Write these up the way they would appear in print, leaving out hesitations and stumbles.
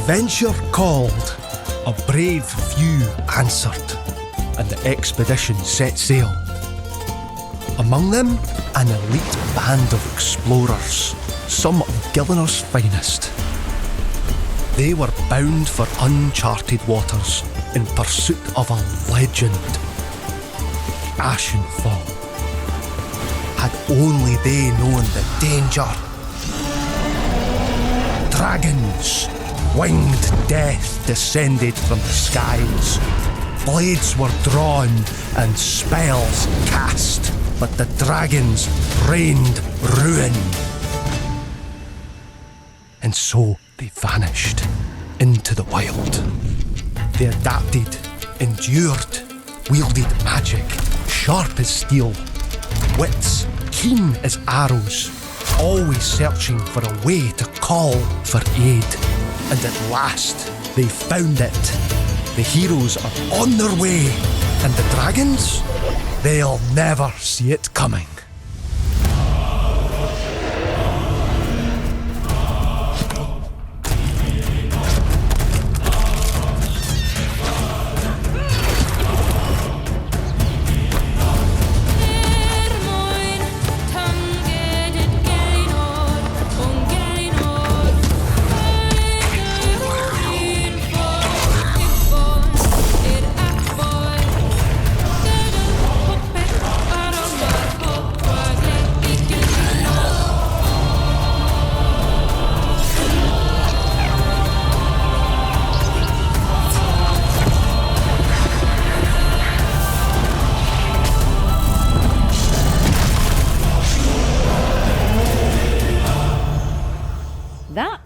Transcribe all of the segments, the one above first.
adventure called, a brave few answered, and the expedition set sail. Among them, an elite band of explorers, some of Gillinor's finest. They were bound for uncharted waters in pursuit of a legend. Ashenfall. Had only they known the danger. Dragons, winged death descended from the skies. Blades were drawn and spells cast, but the dragons rained ruin. And so they vanished into the wild. They adapted, endured, wielded magic, sharp as steel, wits keen as arrows, always searching for a way to call for aid. And at last, they found it. The heroes are on their way, and the dragons, they'll never see it coming.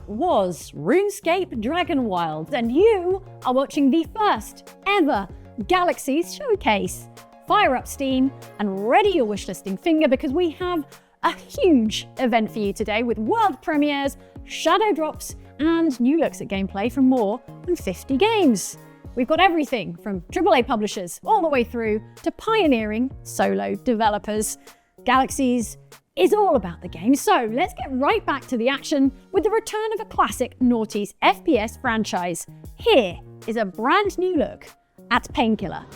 Was RuneScape Dragonwilds, and you are watching the first ever Galaxies showcase. Fire up Steam and ready your wishlisting finger, because we have a huge event for you today with world premieres, shadow drops, and new looks at gameplay from more than 50 games. We've got everything from AAA publishers all the way through to pioneering solo developers. Galaxies is all about the game, so let's get right back to the action with the return of a classic noughties FPS franchise. Here is a brand new look at Painkiller.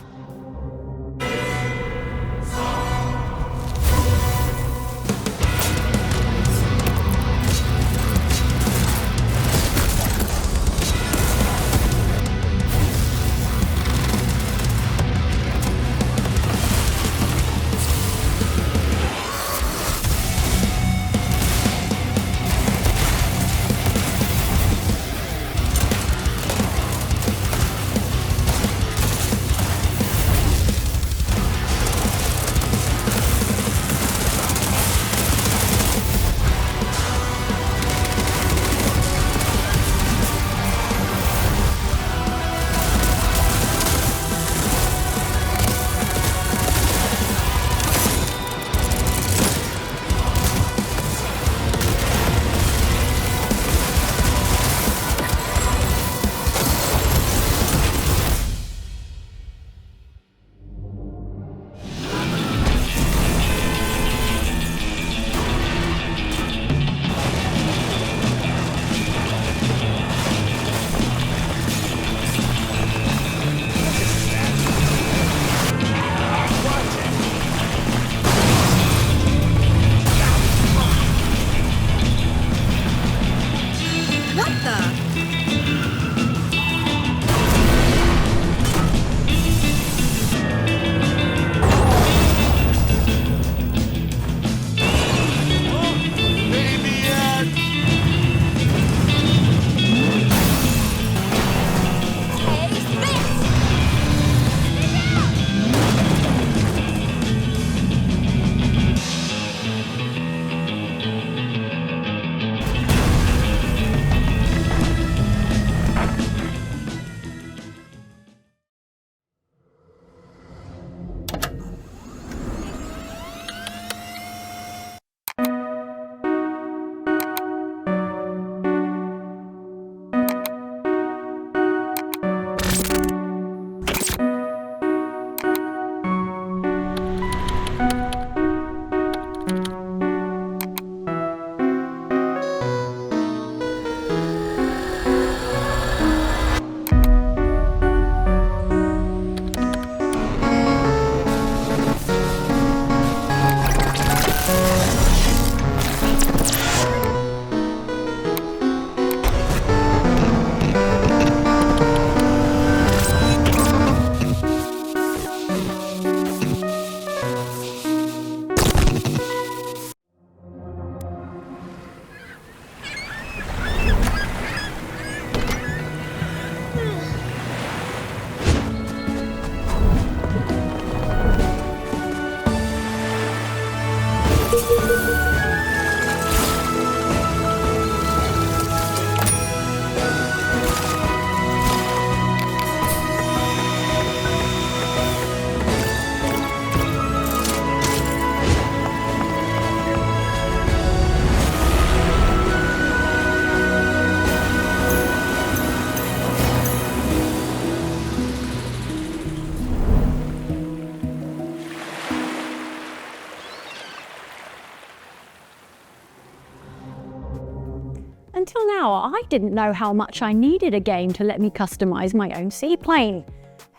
Until now, I didn't know how much I needed a game to let me customize my own seaplane.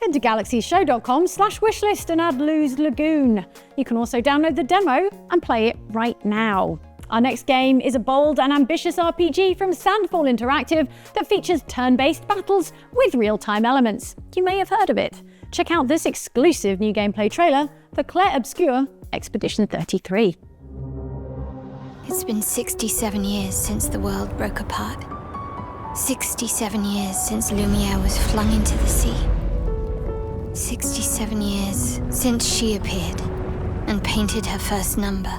Head to galaxiesshow.com/wishlist and add Lou's Lagoon. You can also download the demo and play it right now. Our next game is a bold and ambitious RPG from Sandfall Interactive that features turn-based battles with real-time elements. You may have heard of it. Check out this exclusive new gameplay trailer for Clair Obscur Expedition 33. It's been 67 years since the world broke apart. 67 years since Lumiere was flung into the sea. 67 years since she appeared and painted her first number.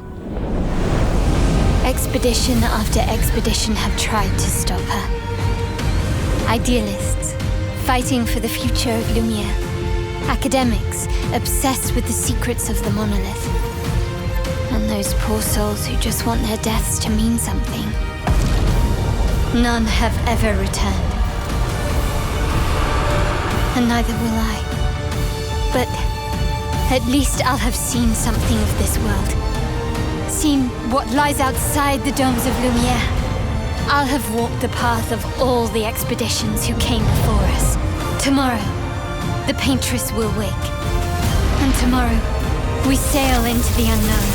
Expedition after expedition have tried to stop her. Idealists, fighting for the future of Lumiere. Academics, obsessed with the secrets of the monolith. And those poor souls who just want their deaths to mean something. None have ever returned. And neither will I. But at least I'll have seen something of this world. Seen what lies outside the domes of Lumiere. I'll have walked the path of all the expeditions who came before us. Tomorrow, the paintress will wake. And tomorrow, we sail into the unknown.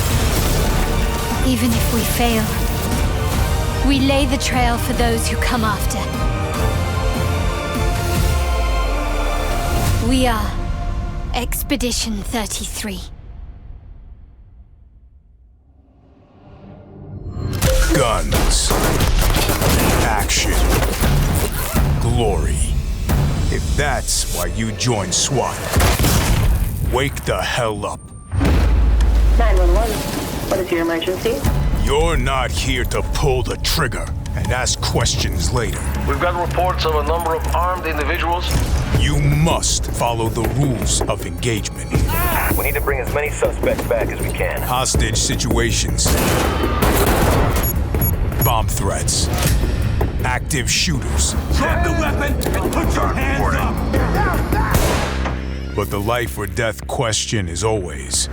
Even if we fail, we lay the trail for those who come after. We are Expedition 33. Guns. Action. Glory. If that's why you joined SWAT, wake the hell up. 911. What is your emergency? You're not here to pull the trigger and ask questions later. We've got reports of a number of armed individuals. You must follow the rules of engagement. We need to bring as many suspects back as we can. Hostage situations. Bomb threats. Active shooters. Drop the weapon and put your hands up! But the life or death question is always,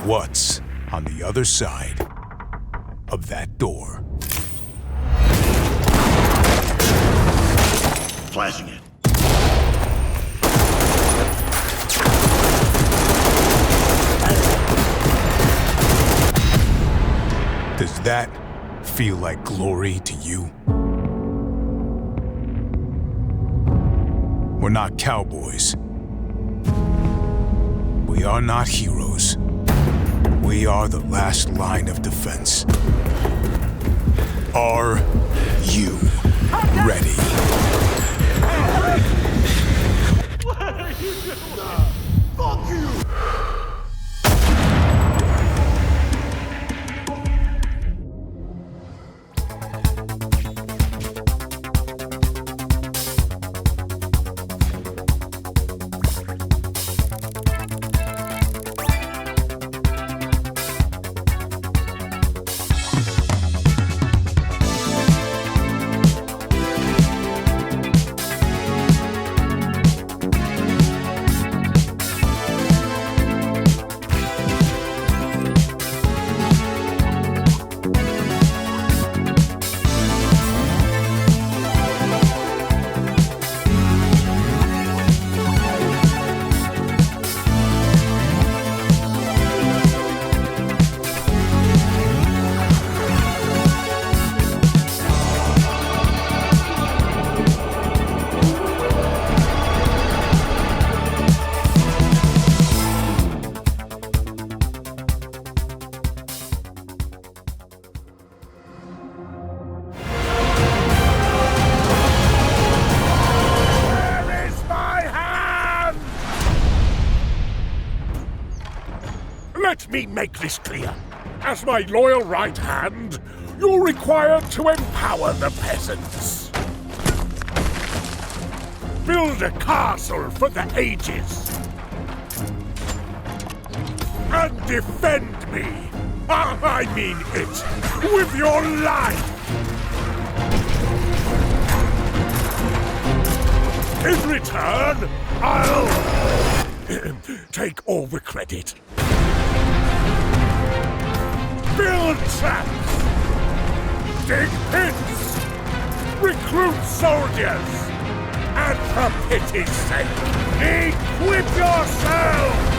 what's on the other side of that door? Flashing it. Does that feel like glory to you? We're not cowboys. We are not heroes. We are the last line of defense. Are you ready? Fuck you! Let me make this clear. As my loyal right hand, you're required to empower the peasants. Build a castle for the ages. And defend me. I mean it. With your life. In return, I'll take all the credit. Build traps! Dig pits! recruit soldiers! And for pity's sake, equip yourselves!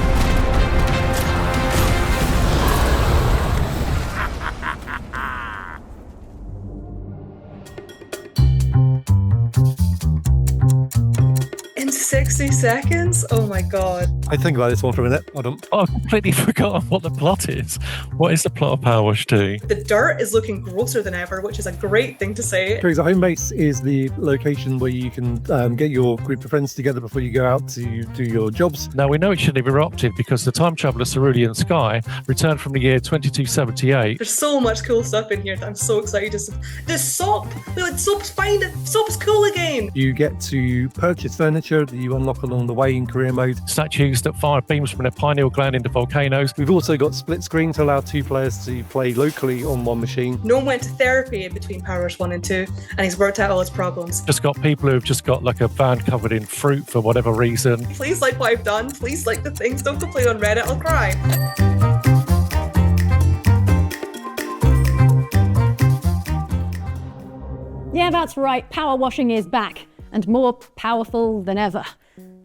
In 60 seconds? Oh my god. I think about this one for a minute. Hold on. I've completely forgotten what the plot is. What is the plot of PowerWash 2? The dirt is looking grosser than ever, which is a great thing to say. Because home base is the location where you can get your group of friends together before you go out to do your jobs. Now, we know it shouldn't have erupted because the time traveller Cerulean Sky returned from the year 2278. There's so much cool stuff in here that I'm so excited to see. The soap! Soap's fine! Soap's cool again! You get to purchase furniture that you unlock along the way in career mode. Statues that fire beams from their pineal gland into volcanoes. We've also got split screen to allow 2 players to play locally on one machine. No one went to therapy in between PowerWash 1 and 2, and he's worked out all his problems. Just got people who've just got like a van covered in fruit for whatever reason. Please like what I've done. Please like the things. Don't complain on Reddit. I'll cry. Yeah, that's right. Power washing is back and more powerful than ever.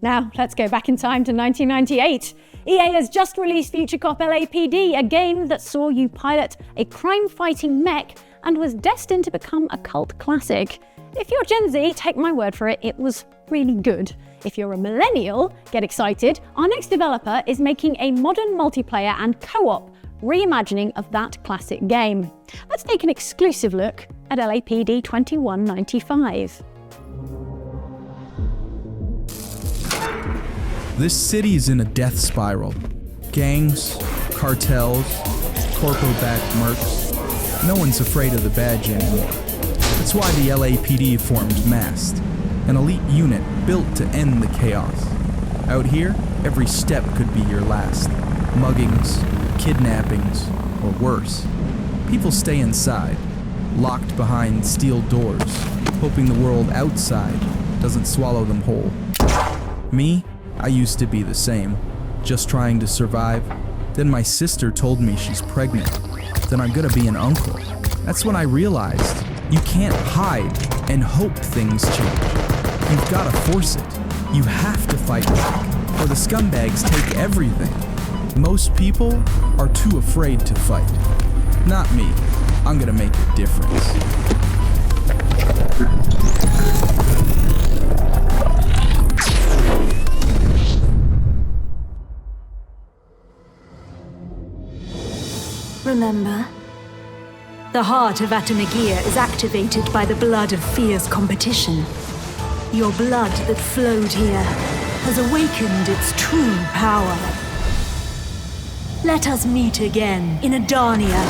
Now, let's go back in time to 1998. EA has just released Future Cop L.A.P.D, a game that saw you pilot a crime-fighting mech and was destined to become a cult classic. If you're Gen Z, take my word for it, it was really good. If you're a millennial, get excited. Our next developer is making a modern multiplayer and co-op reimagining of that classic game. Let's take an exclusive look at L.A.P.D 2195. This city is in a death spiral. Gangs, cartels, corpo-backed mercs. No one's afraid of the badge anymore. That's why the L.A.P.D formed MAST, an elite unit built to end the chaos. Out here, every step could be your last. Muggings, kidnappings, or worse. People stay inside, locked behind steel doors, hoping the world outside doesn't swallow them whole. Me? I used to be the same, just trying to survive. Then my sister told me she's pregnant. Then I'm gonna be an uncle. That's when I realized you can't hide and hope things change. You've gotta force it. You have to fight back, or the scumbags take everything. Most people are too afraid to fight. Not me. I'm gonna make a difference. Remember? The heart of Atanagia is activated by the blood of fierce competition. Your blood that flowed here has awakened its true power. Let us meet again in Adania.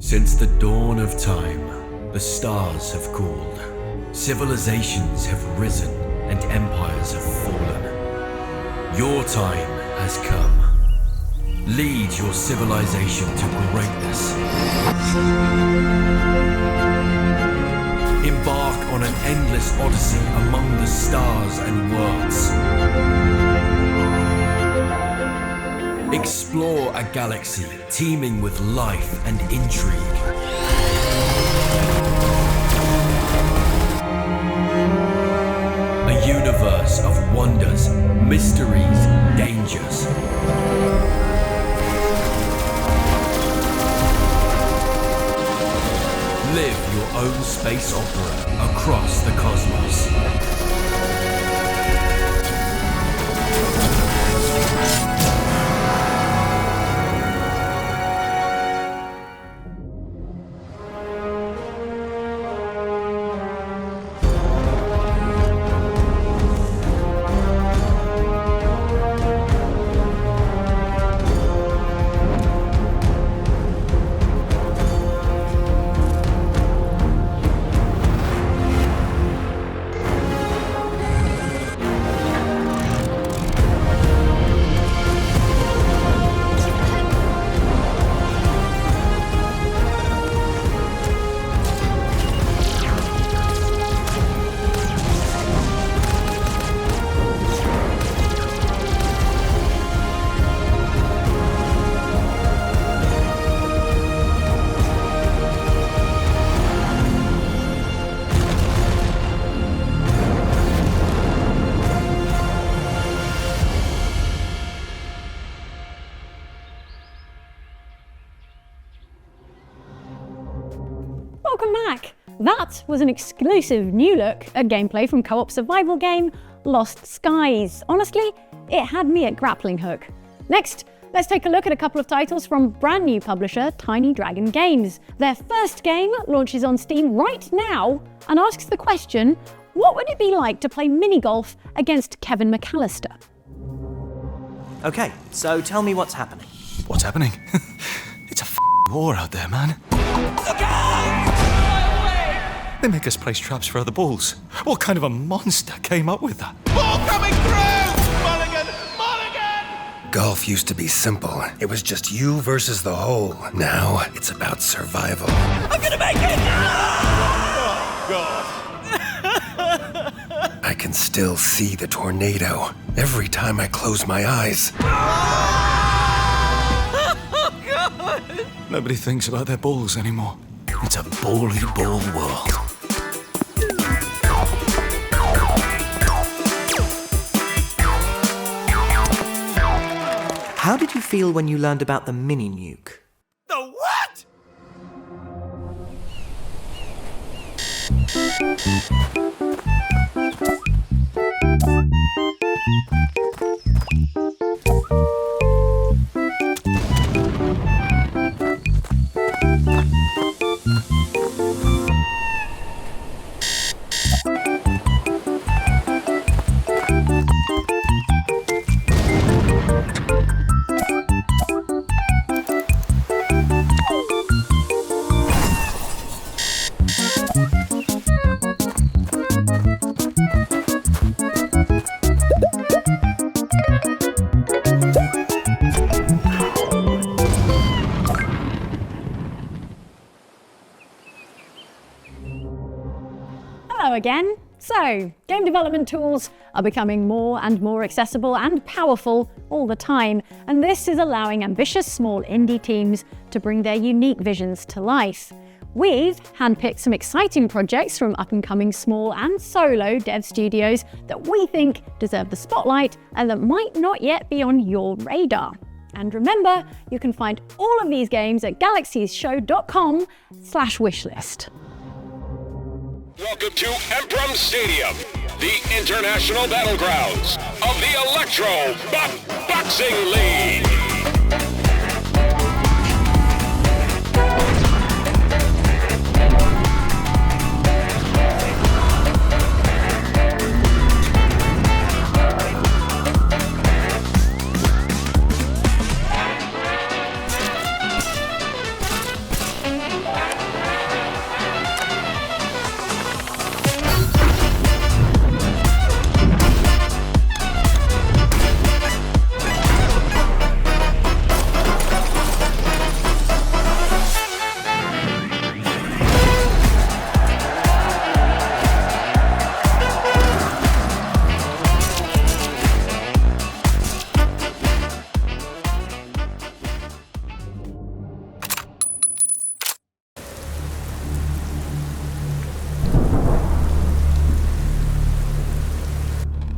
Since the dawn of time, the stars have cooled. Civilizations have risen and empires have fallen. Your time has come. Lead your civilization to greatness. Embark on an endless odyssey among the stars and worlds. Explore a galaxy teeming with life and intrigue. A universe of wonders, mysteries, dangers. Live your own space opera across the cosmos. Welcome back! That was an exclusive new look at gameplay from co-op survival game Lost Skies. Honestly, it had me at grappling hook. Next, let's take a look at a couple of titles from brand new publisher Tiny Dragon Games. Their first game launches on Steam right now and asks the question, what would it be like to play mini-golf against Kevin McAllister? Okay, so tell me what's happening. What's happening? It's a war out there, man. Look out! They make us place traps for other balls. What kind of a monster came up with that? Ball coming through! Mulligan! Mulligan! Golf used to be simple. It was just you versus the hole. Now, it's about survival. I'm gonna make it! Oh, God. I can still see the tornado every time I close my eyes. Oh, God! Nobody thinks about their balls anymore. It's a bally ball world. How did you feel when you learned about the mini-nuke? The what? Hello again. So, game development tools are becoming more and more accessible and powerful all the time, and this is allowing ambitious small indie teams to bring their unique visions to life. We've handpicked some exciting projects from up-and-coming small and solo dev studios that we think deserve the spotlight and that might not yet be on your radar. And remember, you can find all of these games at galaxiesshow.com/wishlist. Welcome to Emprum Stadium, the international battlegrounds of the Electro Boxing League.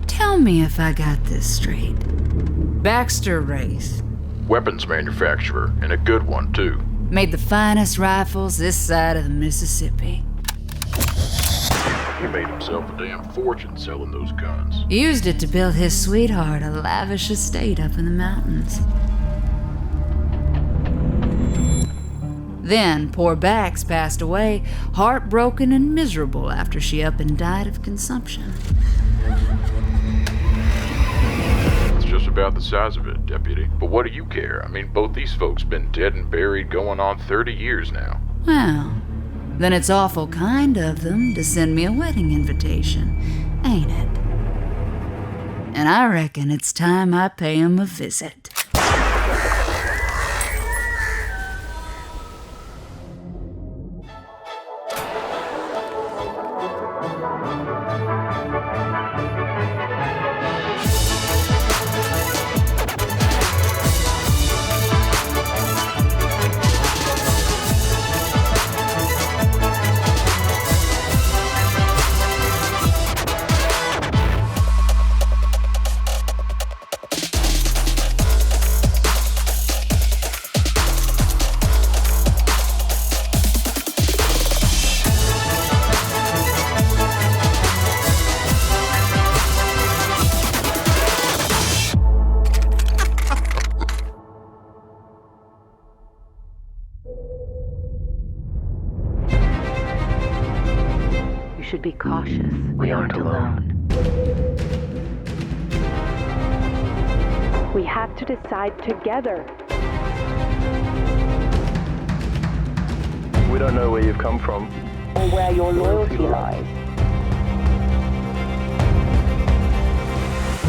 Tell me if I got this straight. Baxter Wraith. Weapons manufacturer, and a good one, too. Made the finest rifles this side of the Mississippi. He made himself a damn fortune selling those guns. Used it to build his sweetheart a lavish estate up in the mountains. Then poor Bax passed away, heartbroken and miserable after she up and died of consumption. It's just about the size of it, Deputy. But what do you care? I mean, both these folks been dead and buried going on 30 years now. Well, then it's awful kind of them to send me a wedding invitation, ain't it? And I reckon it's time I pay 'em a visit. Should be cautious. We aren't alone. We have to decide together. We don't know where you've come from. Or where your loyalty lies.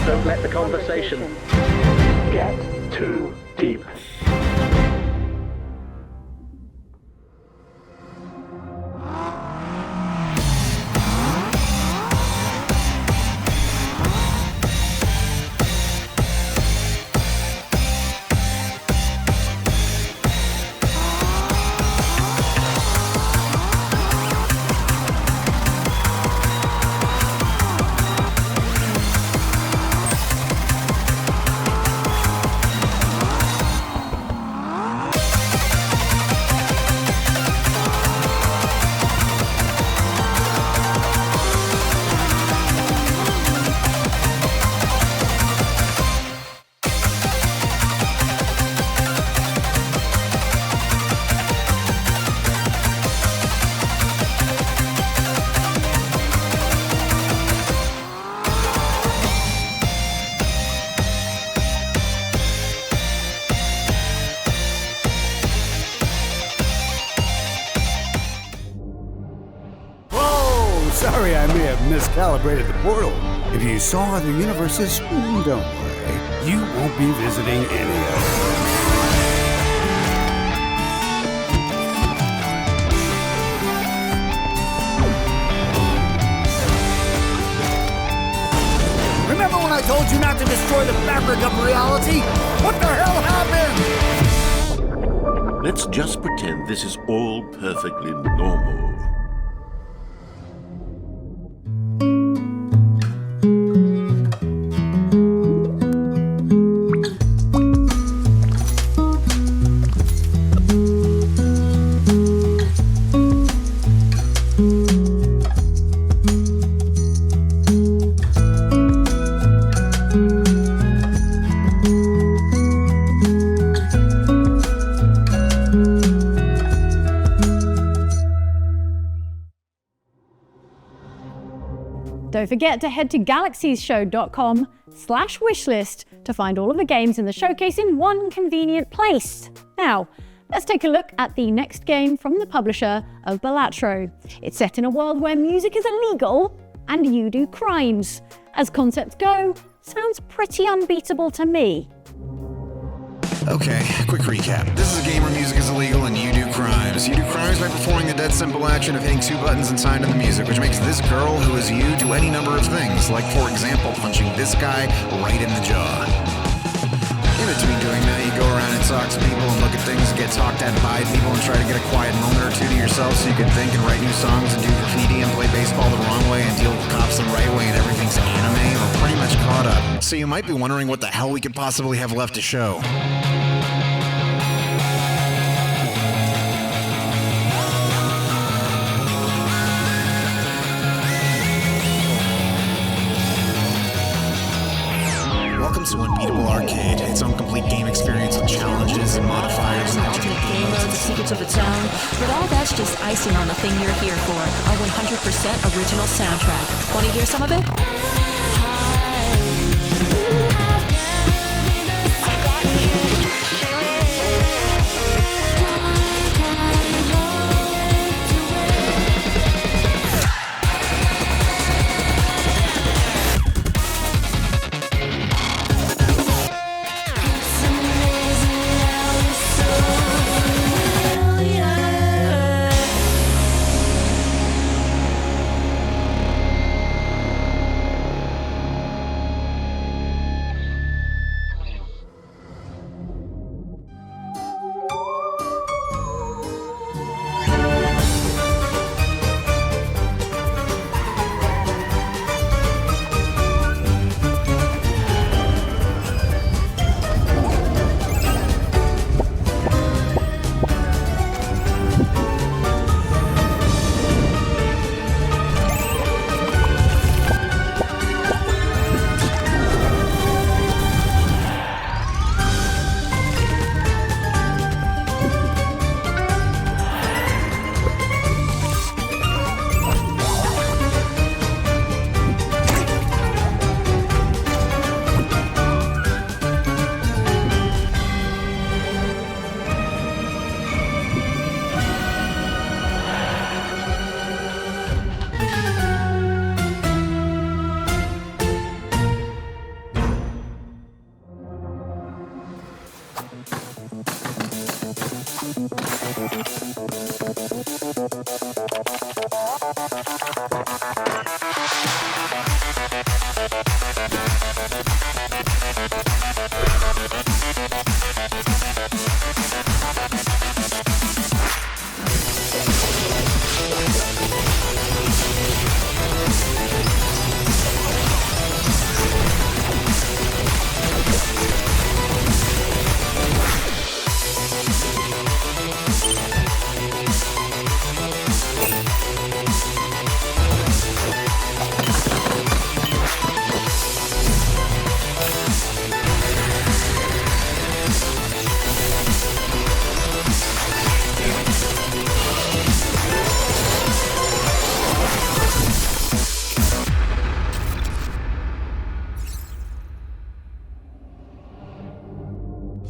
Don't let the conversation get too deep. Sorry, I may have miscalibrated the portal. If you saw other universes, don't worry. You won't be visiting any of them. Remember when I told you not to destroy the fabric of reality? What the hell happened? Let's just pretend this is all perfectly normal. Don't forget to head to galaxiesshow.com/wishlist to find all of the games in the showcase in one convenient place. Now, let's take a look at the next game from the publisher of Electro. It's set in a world where music is illegal and you do crimes. As concepts go, sounds pretty unbeatable to me. Okay, quick recap. This is a game where music is illegal and you do crimes. You do crimes by performing the dead simple action of hitting 2 buttons and signing the music, which makes this girl, who is you, do any number of things, like, for example, punching this guy right in the jaw. In between doing that, you go around and talk to people and look at things and get talked at by people and try to get a quiet moment or two to yourself so you can think and write new songs and do graffiti and play baseball the wrong way and deal with cops the right way and everything's anime. We're pretty much caught up. So you might be wondering what the hell we could possibly have left to show. so Unbeatable Arcade. Its own complete game experience with challenges and modifiers and Ultimate game modes, the secrets of the tone, but all that's just icing on the thing you're here for. Our 100% original soundtrack. Want to hear some of it?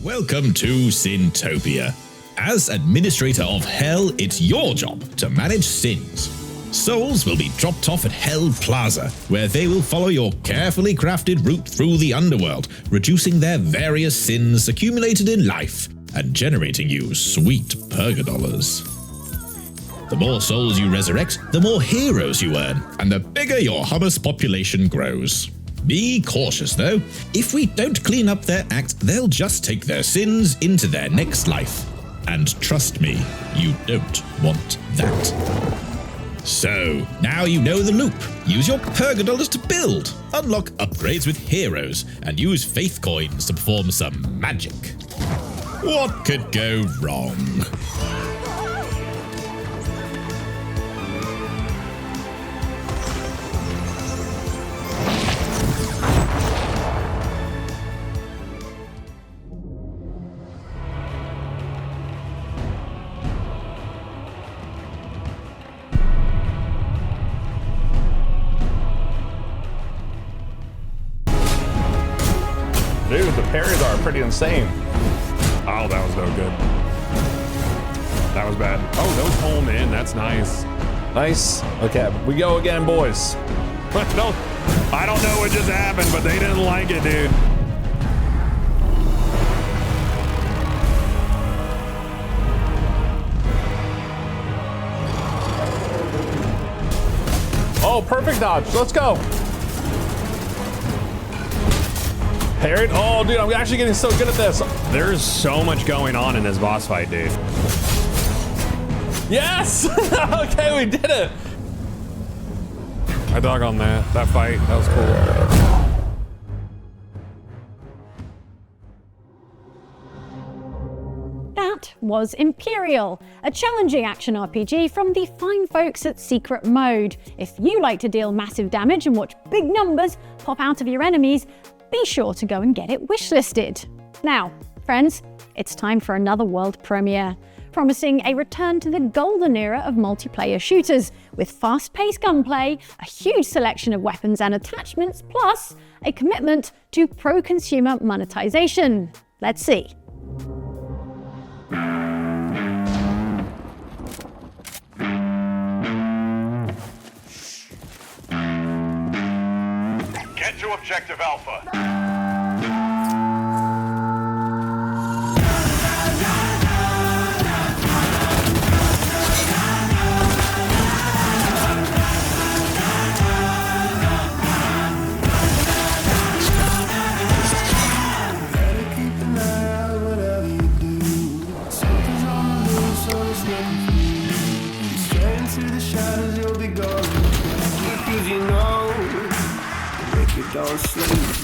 Welcome to Sintopia. As Administrator of Hell, it's your job to manage sins. Souls will be dropped off at Hell Plaza, where they will follow your carefully crafted route through the underworld, reducing their various sins accumulated in life and generating you sweet purgadollars. The more souls you resurrect, the more heroes you earn, and the bigger your hummus population grows. Be cautious though. If we don't clean up their act, they'll just take their sins into their next life. And trust me, you don't want that. So, now you know the loop. Use your purgadollars to build, unlock upgrades with heroes, and use faith coins to perform some magic. What could go wrong? Dude, the parries are pretty insane. Oh, that was no good. That was bad. Oh, those home in. That's nice. Nice. Okay, we go again, boys. I don't know what just happened, but they didn't like it, dude. Oh, perfect dodge. Let's go. Parried. Oh, dude, I'm actually getting so good at this. There's so much going on in this boss fight, dude. Yes! Okay, we did it. I dug on that fight. That was cool. That was Imperial, a challenging action RPG from the fine folks at Secret Mode. If you like to deal massive damage and watch big numbers pop out of your enemies, be sure to go and get it wishlisted. Now, friends, it's time for another world premiere, promising a return to the golden era of multiplayer shooters, with fast-paced gunplay, a huge selection of weapons and attachments, plus a commitment to pro-consumer monetization. Let's see. Get to Objective Alpha. Don't sleep.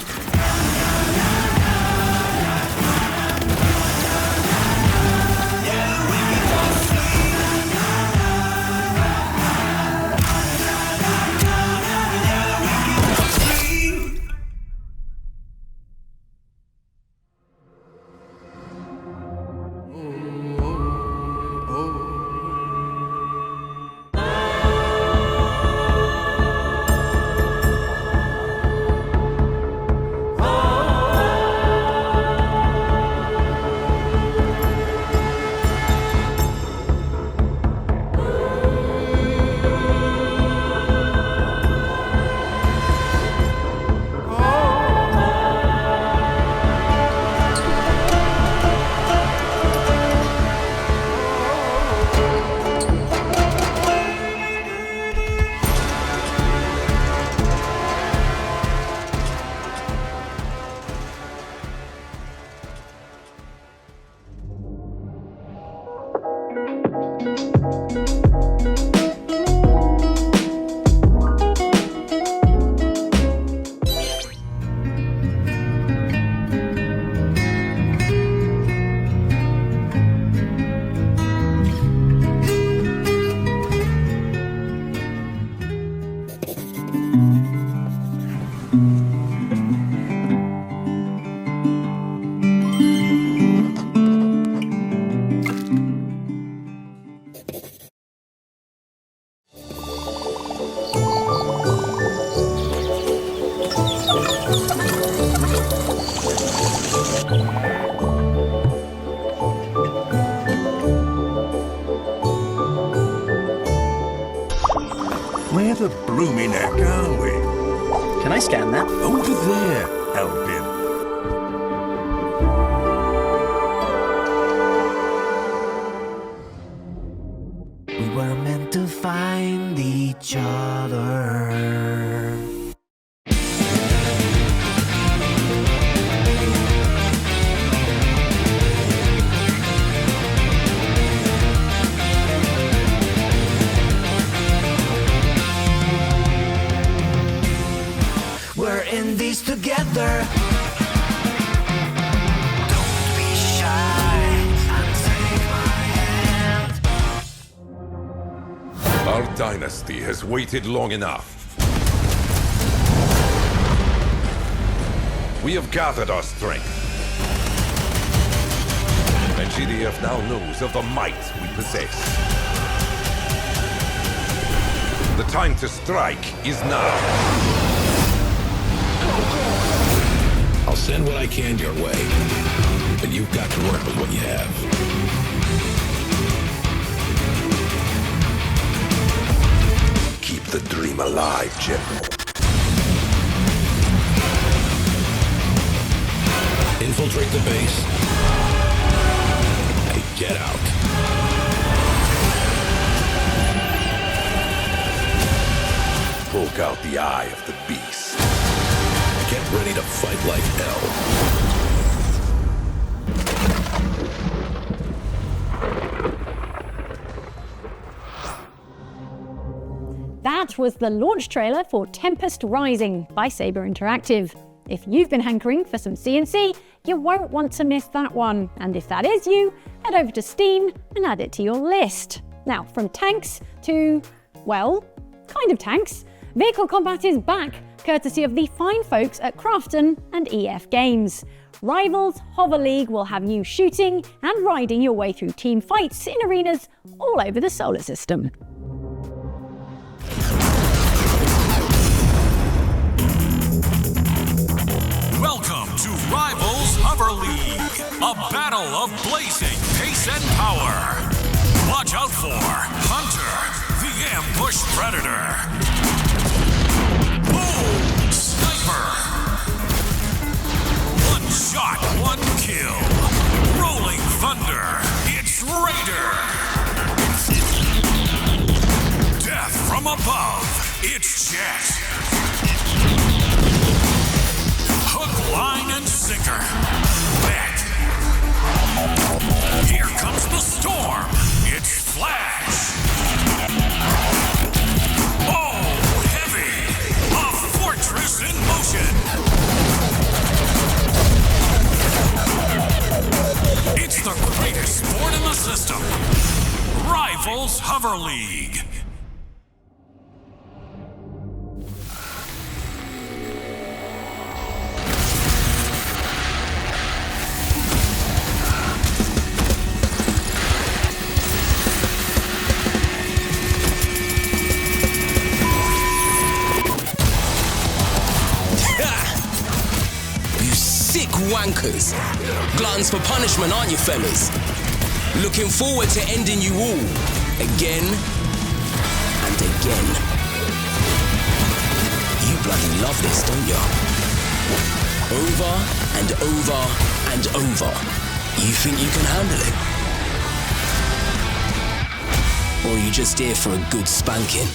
Where the blooming heck are we? Can I scan that? Over there, L.A.P.D. We were meant to find each other. We're in this together. Don't be shy and take my hand. Our dynasty has waited long enough. We have gathered our strength. And GDF now knows of the might we possess. The time to strike is now. I'll send what I can your way, but you've got to work with what you have. Keep the dream alive, General. Infiltrate the base. And get out. Poke out the eye of the beast. Get ready to fight like hell. That was the launch trailer for Tempest Rising by Saber Interactive. If you've been hankering for some CNC, you won't want to miss that one. And if that is you, head over to Steam and add it to your list. Now, from tanks to, well, kind of tanks, vehicle combat is back, courtesy of the fine folks at Crafton and EF Games. Rivals Hover League will have you shooting and riding your way through team fights in arenas all over the solar system. Welcome to Rivals Hover League, a battle of blazing pace and power. Watch out for Hunter, the ambush predator. Boom, sniper. One shot, one kill. Rolling thunder, it's Raider. Death from above, it's Jet. Hook, line, and sinker. Bet. Here comes the storm. It's Flash. Oh, heavy. A fortress in motion. It's the greatest sport in the system. Rivals Hover League. Wankers. Gluttons for punishment, aren't you fellas? Looking forward to ending you all. Again and again. You bloody love this, don't you? Over and over and over. You think you can handle it? Or are you just here for a good spanking?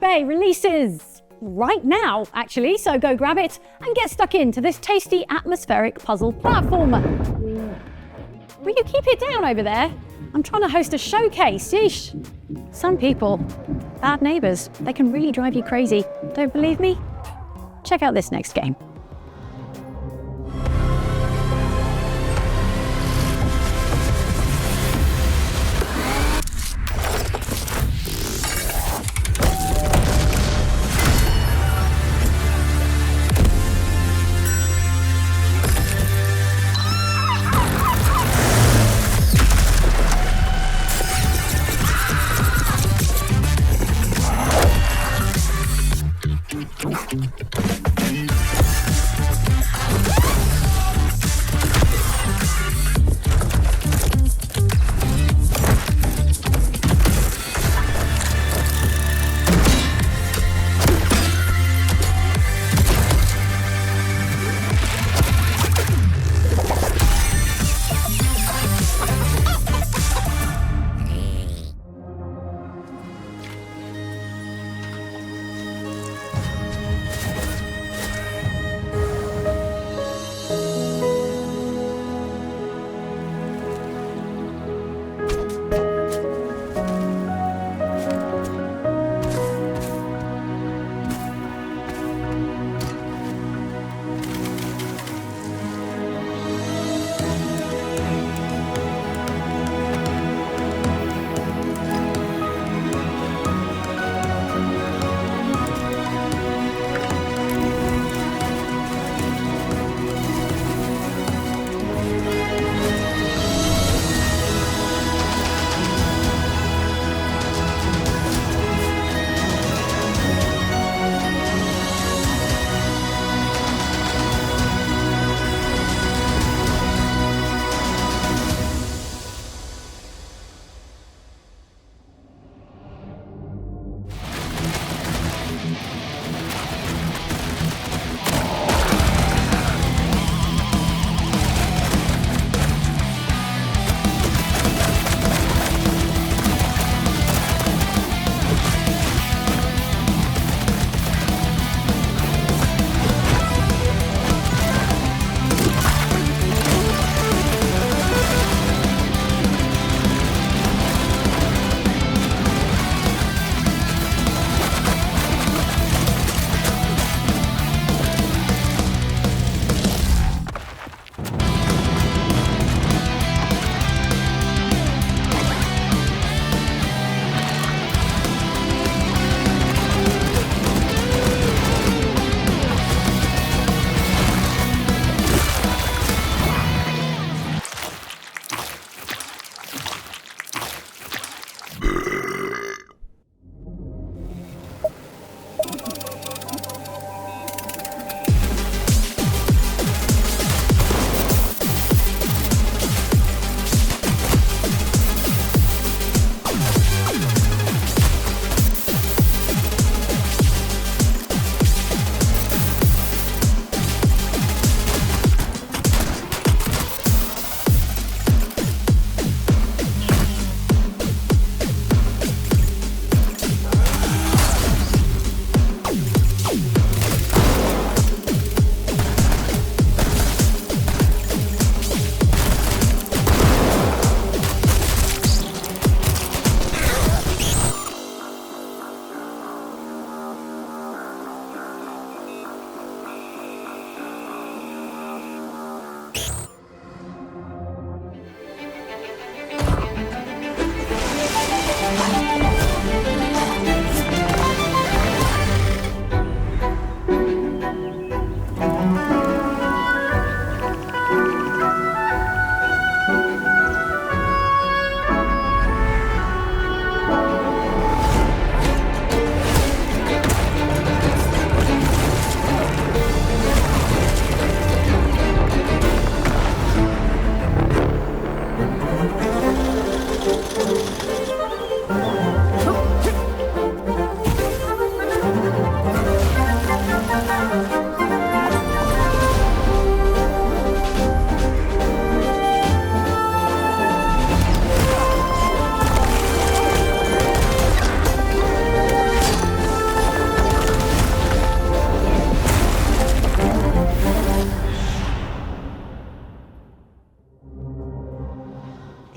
Bay releases right now, actually, so go grab it and get stuck into this tasty atmospheric puzzle platformer. Will you keep it down over there? I'm trying to host a showcase, yeesh. Some people, bad neighbors, they can really drive you crazy. Don't believe me? Check out this next game.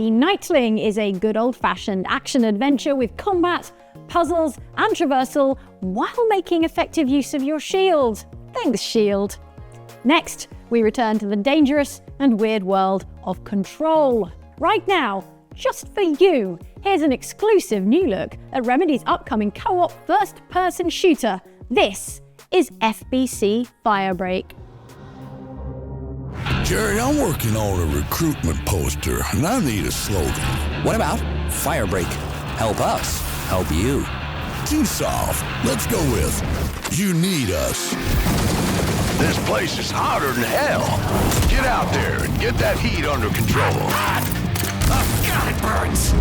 The Nightling is a good old-fashioned action-adventure with combat, puzzles, and traversal while making effective use of your shield. Thanks, shield. Next, we return to the dangerous and weird world of Control. Right now, just for you, here's an exclusive new look at Remedy's upcoming co-op first-person shooter. This is FBC Firebreak. Jerry, I'm working on a recruitment poster, and I need a slogan. What about Firebreak? Help us, help you. Too soft. Let's go with You Need Us. This place is hotter than hell. Get out there and get that heat under control. Oh, God, it burns!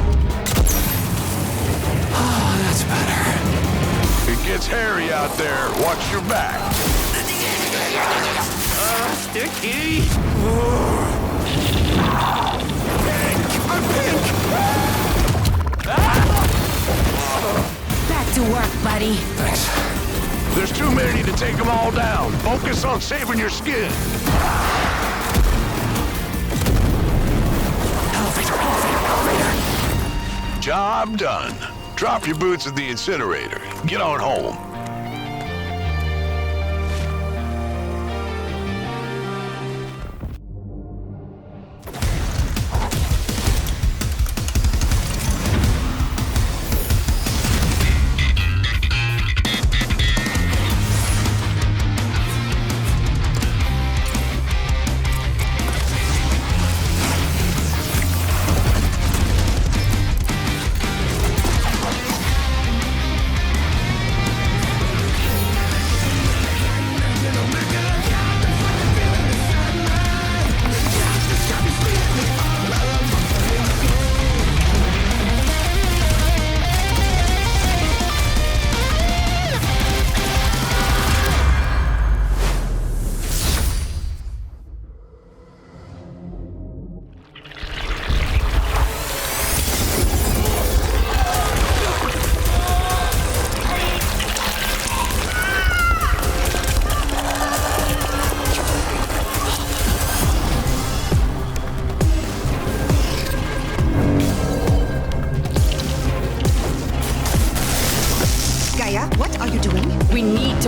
Oh, that's better. It gets hairy out there. Watch your back. Sticky! Back to work, buddy. Thanks. There's too many to take them all down. Focus on saving your skin. Elevator. Job done. Drop your boots at the incinerator. Get on home.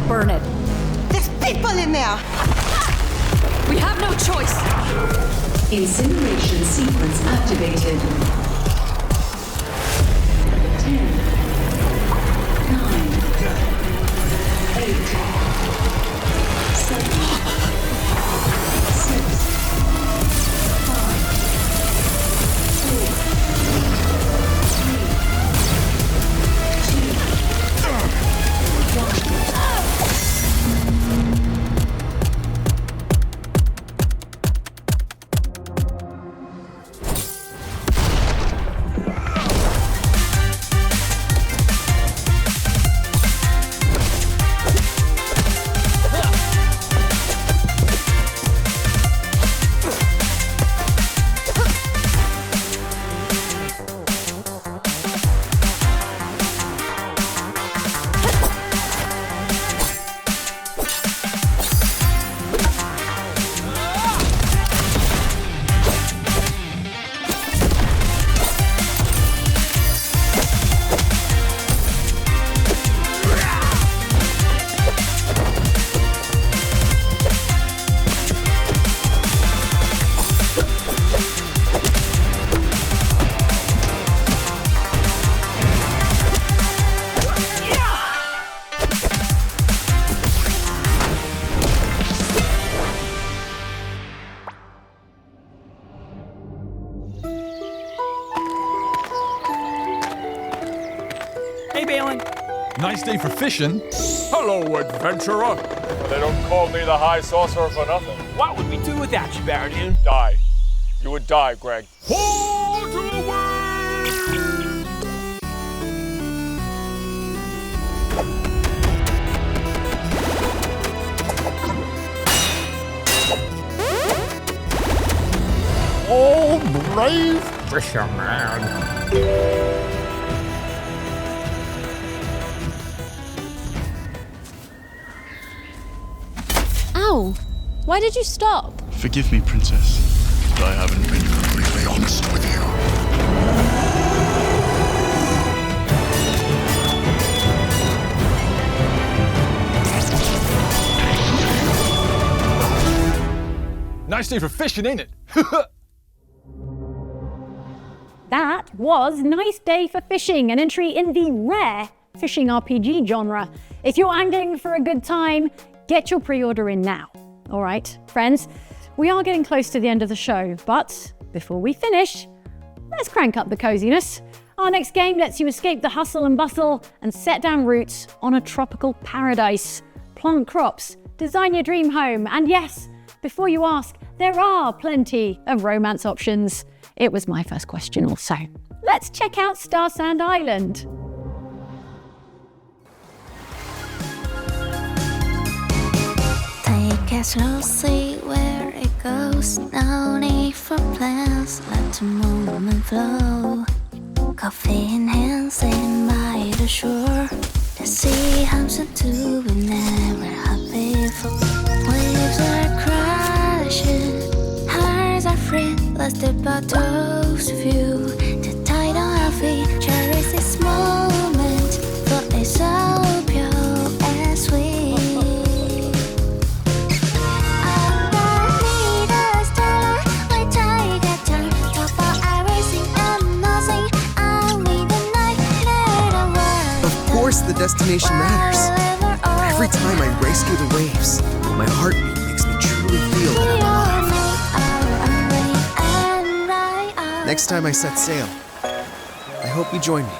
Burn it. There's people in there! We have no choice! Incineration sequence activated. 10, 9, 8, 7, 6, Nice day for fishing. Hello, adventurer. They don't call me the High Sorcerer for nothing. What would we do without you, Baron? Die. You would die, Greg. Oh, brave fisherman. Ow! Why did you stop? Forgive me, Princess, but I haven't been completely honest with you. Nice day for fishing, ain't it? That was Nice Day for Fishing, an entry in the rare fishing RPG genre. If you're angling for a good time, get your pre-order in now. All right, friends, we are getting close to the end of the show, but before we finish, let's crank up the coziness. Our next game lets you escape the hustle and bustle and set down roots on a tropical paradise. Plant crops, design your dream home, and yes, before you ask, there are plenty of romance options. It was my first question also. Let's check out Starsand Island. Take it slow, see where it goes. No need for plans, let the moment flow. Coffee in hand, sitting by the shore. The sea hums into we never had before. Waves are crashing, hearts are free. Let's dip our toes to view the tide on our feet. Cherish this moment, for it's so pure and sweet. Of course the destination matters. Every time I race through the waves, my heartbeat makes me truly feel that I'm alive. Next time I set sail, I hope you join me.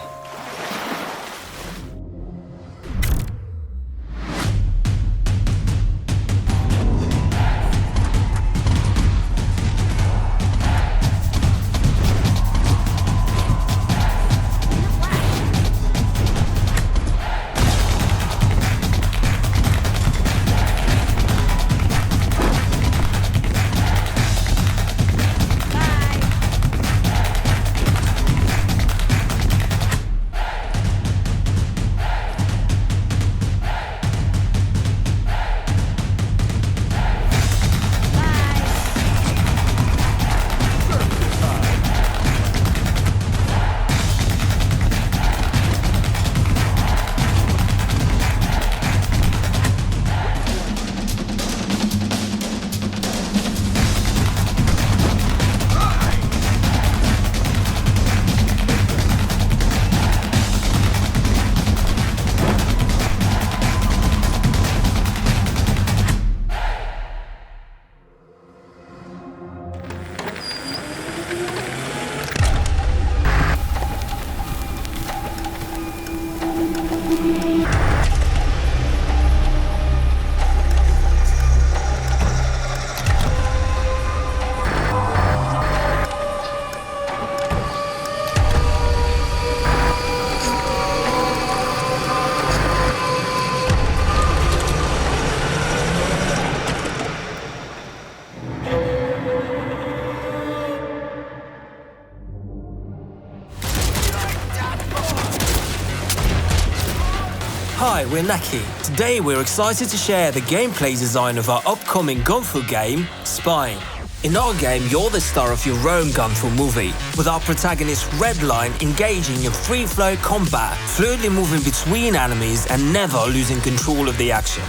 Hi, we're Naki. Today we're excited to share the gameplay design of our upcoming Gunfu game, Spine. In our game, you're the star of your own Gunfu movie, with our protagonist Redline engaging in free-flow combat, fluidly moving between enemies and never losing control of the action.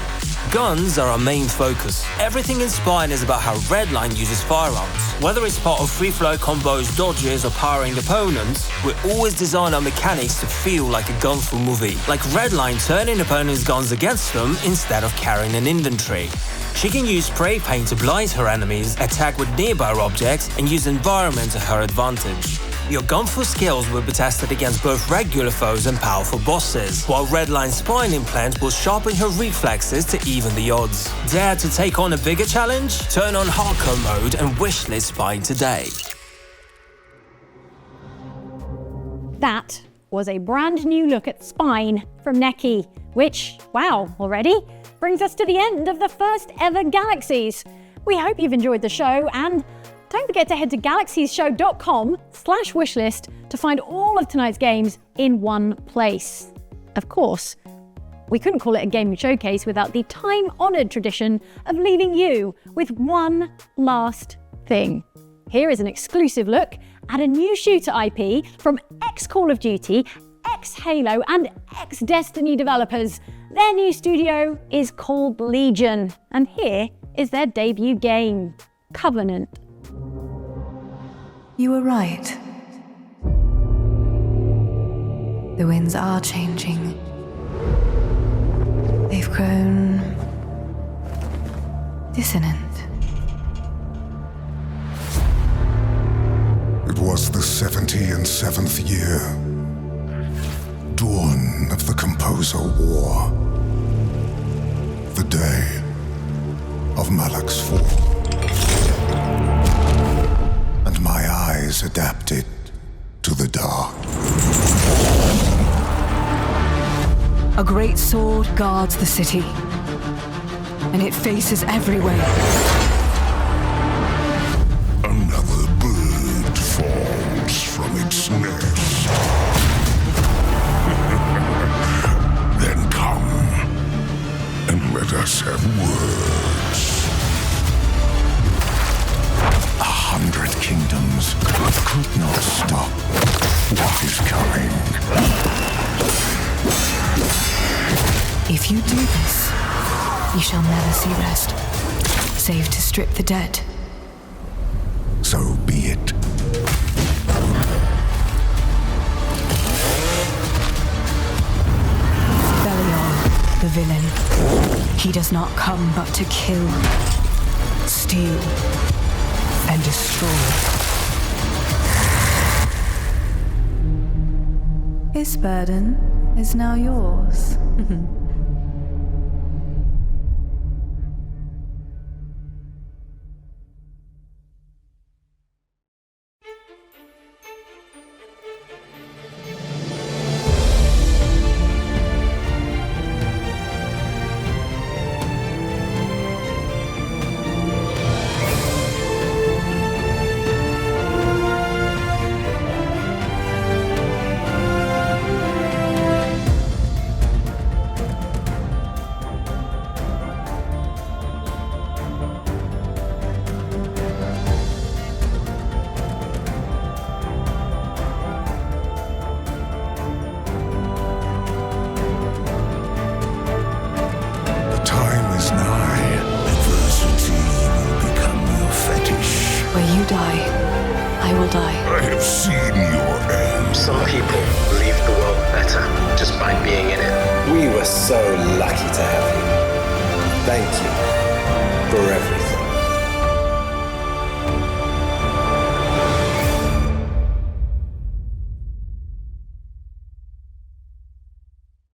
Guns are our main focus. Everything in Spine is about how Redline uses firearms. Whether it's part of free-flow combos, dodges, or powering opponents, we always design our mechanics to feel like a Gunfu movie, like Redline turning opponents' guns against them instead of carrying an inventory. She can use spray paint to blind her enemies, attack with nearby objects, and use environment to her advantage. Your Gunfu skills will be tested against both regular foes and powerful bosses, while Redline's spine implant will sharpen her reflexes to even the odds. Dare to take on a bigger challenge? Turn on hardcore mode and wishlist Spine today. That was a brand new look at Spine from Neki, which, wow, already brings us to the end of the first ever Galaxies. We hope you've enjoyed the show, and don't forget to head to galaxiesshow.com/wishlist to find all of tonight's games in one place. Of course, we couldn't call it a gaming showcase without the time-honoured tradition of leaving you with one last thing. Here is an exclusive look at a new shooter IP from ex-Call of Duty, ex-Halo and ex-Destiny developers. Their new studio is called Legion, and here is their debut game. Covenant. You were right. The winds are changing. They've grown dissonant. It was the 77th year. Dawn of the Composer War. The day of Malak's fall. And my eyes adapted to the dark. A great sword guards the city, and it faces every way. Another bird falls from its nest. Then come, and let us have words. 100 kingdoms could not stop what is coming. If you do this, you shall never see rest, save to strip the dead. So be it. Belial, the villain. He does not come but to kill, steal, and destroy. His burden is now yours. I have seen your end. Some people leave the world better just by being in it. We were so lucky to have you. Thank you.